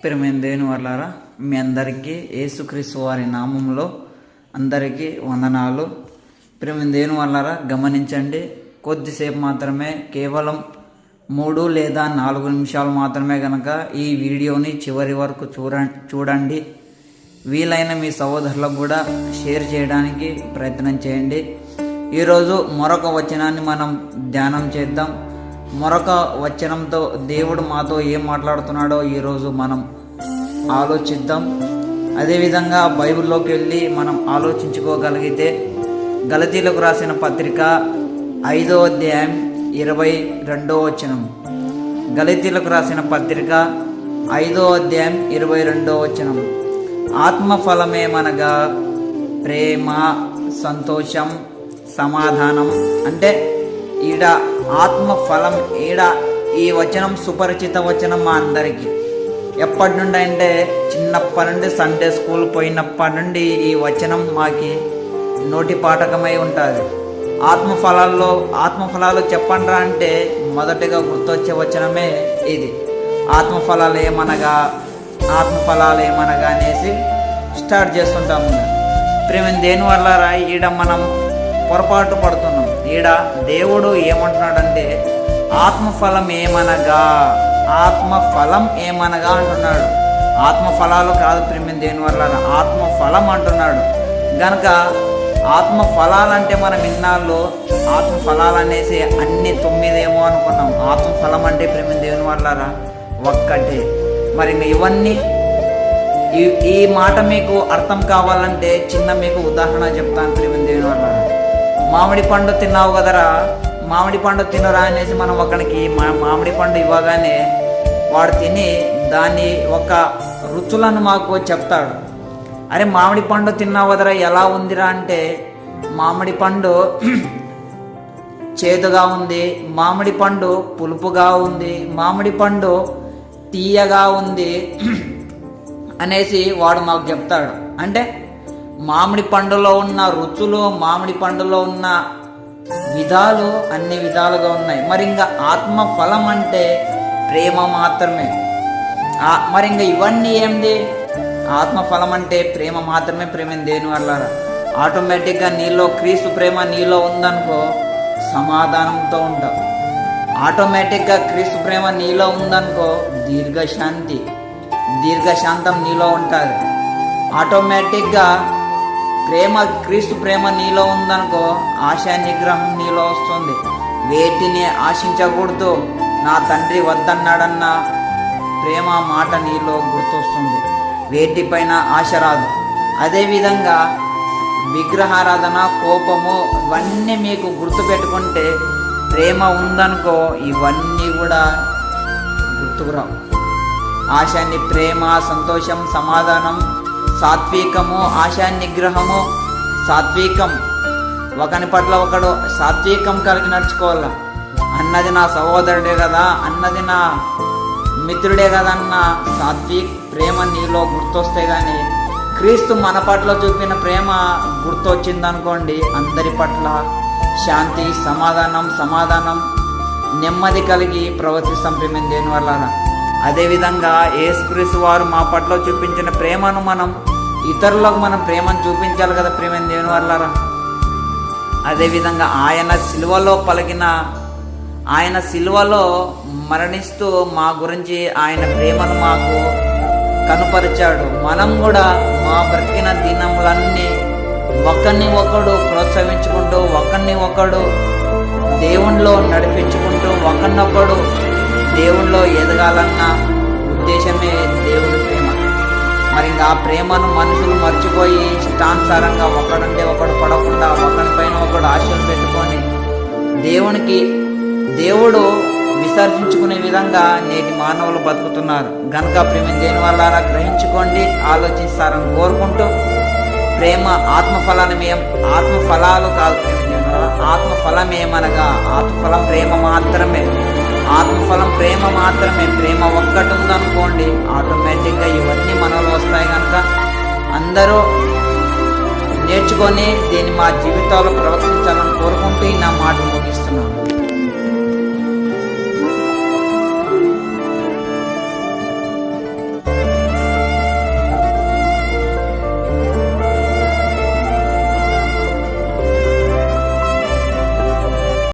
ప్రియమైన దేవుని వర్లారా, మీ అందరికీ యేసుక్రీస్తు వారి నామంలో అందరికీ వందనాలు. ప్రియమైన దేవుని వర్లారా, గమనించండి, కొద్దిసేపు మాత్రమే, కేవలం 3 లేదా 4 నిమిషాలు మాత్రమే కనుక ఈ వీడియోని చివరి వరకు చూడండి. వీలైన మీ సహోదరులకు కూడా షేర్ చేయడానికి ప్రయత్నం చేయండి. ఈరోజు మరొక వచనాన్ని మనం ధ్యానం చేద్దాం. మరొక వచనంతో దేవుడు మాతో ఏం మాట్లాడుతున్నాడో ఈరోజు మనం ఆలోచిద్దాం. అదేవిధంగా బైబిల్లోకి వెళ్ళి మనం ఆలోచించుకోగలిగితే గలతీలకు రాసిన పత్రిక 5వ అధ్యాయం 22వ వచనం. గలతీలకు రాసిన పత్రిక 5వ అధ్యాయం 22వ వచనం. ఆత్మఫలమేమనగా ప్రేమ, సంతోషం, సమాధానం. అంటే ఈడ ఆత్మఫలం, ఈ వచనం సుపరిచిత వచనం మా అందరికీ. ఎప్పటి నుండి అంటే చిన్నప్పటి నుండి, సండే స్కూల్ పోయినప్పటి నుండి ఈ వచనం మాకి నోటి పాఠకమై ఉంటుంది. ఆత్మఫలాలు చెప్పండ్రా అంటే మొదటిగా గుర్తొచ్చే వచనమే ఇది. ఆత్మఫలాలు ఏమనగా అనేసి స్టార్ట్ చేస్తుంటాము. ప్రేమ దేని వల్ల ఈడ మనం పొరపాటు పడుతున్నాం. ఈడ దేవుడు ఏమంటున్నాడంటే ఆత్మఫలం ఏమనగా అంటున్నాడు. ఆత్మఫలాలు కాదు ప్రేమ దేని వల్ల, ఆత్మఫలం అంటున్నాడు. గనక ఆత్మఫలాలంటే మనం ఇన్నాళ్ళు ఆత్మఫలాలు అనేసి అన్ని 9 ఏమో అనుకున్నాం. ఆత్మఫలం అంటే ప్రేమ దేవుని వల్ల ఒక్కటే. మరి ఇంకా ఇవన్నీ ఈ మాట మీకు అర్థం కావాలంటే చిన్న మీకు ఉదాహరణ చెప్తాను. ప్రేమ దేవుని వల్ల మామిడి పండు తిన్నావు కదరా, మామిడి పండు తినరా అనేసి మనం ఒకరికి మామిడి పండు ఇవ్వగానే వాడు తిని దాని ఒక రుచులను మాకు చెప్తాడు. అరే మామిడి పండు తిన్నావు కదరా, ఎలా ఉందిరా అంటే మామిడి పండు చేదుగా ఉంది, మామిడి పండు పులుపుగా ఉంది, మామిడి పండు తీయగా ఉంది అనేసి వాడు మాకు చెప్తాడు. అంటే మామిడి పండులో ఉన్న రుచులు, మామిడి పండులో ఉన్న విధాలు అన్ని విధాలుగా ఉన్నాయి. మరి ఇంకా ఆత్మఫలం అంటే ప్రేమ మాత్రమే. మరి ఇంకా ఇవన్నీ ఏంది? ఆత్మఫలం అంటే ప్రేమ మాత్రమే. ప్రేమ దేని వల్ల ఆటోమేటిక్గా నీలో క్రీస్తు ప్రేమ నీలో ఉందనుకో సమాధానంతో ఉంటావు. ఆటోమేటిక్గా క్రీస్తు ప్రేమ నీలో ఉందనుకో దీర్ఘశాంతం నీలో ఉంటుంది. ఆటోమేటిక్గా క్రీస్తు ప్రేమ నీలో ఉందనుకో ఆశా నిగ్రహం నీలో వస్తుంది. వేటిని ఆశించకూడదు, నా తండ్రి వద్దన్నాడన్న ప్రేమ మాట నీలో గుర్తొస్తుంది. వేటిపైన ఆశ రాదు. అదేవిధంగా విగ్రహారాధన, కోపము ఇవన్నీ మీకు గుర్తుపెట్టుకుంటే ప్రేమ ఉందనుకో ఇవన్నీ కూడా గుర్తుకురావు. ఆశాన్ని ప్రేమ, సంతోషం, సమాధానం, సాత్వికము, ఆశా నిగ్రహము, సాత్వికం, ఒకని పట్ల ఒకడు సాత్వికం కలిగి నడుచుకోవాల. అన్నది నా సహోదరుడే కదా, అన్నది నా మిత్రుడే కదా అన్న సాత్విక్ ప్రేమ నీలో గుర్తొస్తే కానీ క్రీస్తు మన పట్ల చూపిన ప్రేమ గుర్తొచ్చిందనుకోండి అందరి పట్ల శాంతి, సమాధానం, నెమ్మది కలిగి ప్రవర్తిస్తాం ప్రేమ దేని వల్ల. అదేవిధంగా యేసుక్రీస్తు వారు మా పట్ల చూపించిన ప్రేమను మనం ఇతరులకు మనం ప్రేమను చూపించాలి కదా ప్రేమ దేవుని వల్ల. అదేవిధంగా ఆయన సిలువలో మరణిస్తూ మా గురించి ఆయన ప్రేమను మాకు కనుపరిచాడు. మనం కూడా మా బ్రతికిన దినములన్నీ ఒకరిని ఒకడు ప్రోత్సహించుకుంటూ, ఒకరిని ఒకడు దేవునిలో నడిపించుకుంటూ, ఒకరినొకడు దేవునిలో ఎదగాలన్న ఉద్దేశమే దేవుని ప్రేమ. మరి ఇంకా ఆ ప్రేమను మనుషులు మర్చిపోయి ఇష్టానుసారంగా ఒకడంటే ఒకడు పడకుండా ఒకరిపైన ఒకడు ఆశలు పెట్టుకొని దేవుడు విసర్జించుకునే విధంగా నేటి మానవులు బతుకుతున్నారు. గనుక ప్రేమ దేని వల్ల గ్రహించుకోండి, ఆలోచిస్తారని కోరుకుంటూ ప్రేమ ఆత్మఫలాలు కాదు ప్రేమ దేని వల్ల. ఆత్మఫలం ఏమనగా ఆత్మఫలం ప్రేమ మాత్రమే. ప్రేమ ఒక్కటి ఉందనుకోండి ఆటోమేటిక్గా ఇవన్నీ మనలో వస్తాయి. కనుక అందరూ నేర్చుకొని దీన్ని మా జీవితాల్లో ప్రవర్తించాలని కోరుకుంటూ నా మాట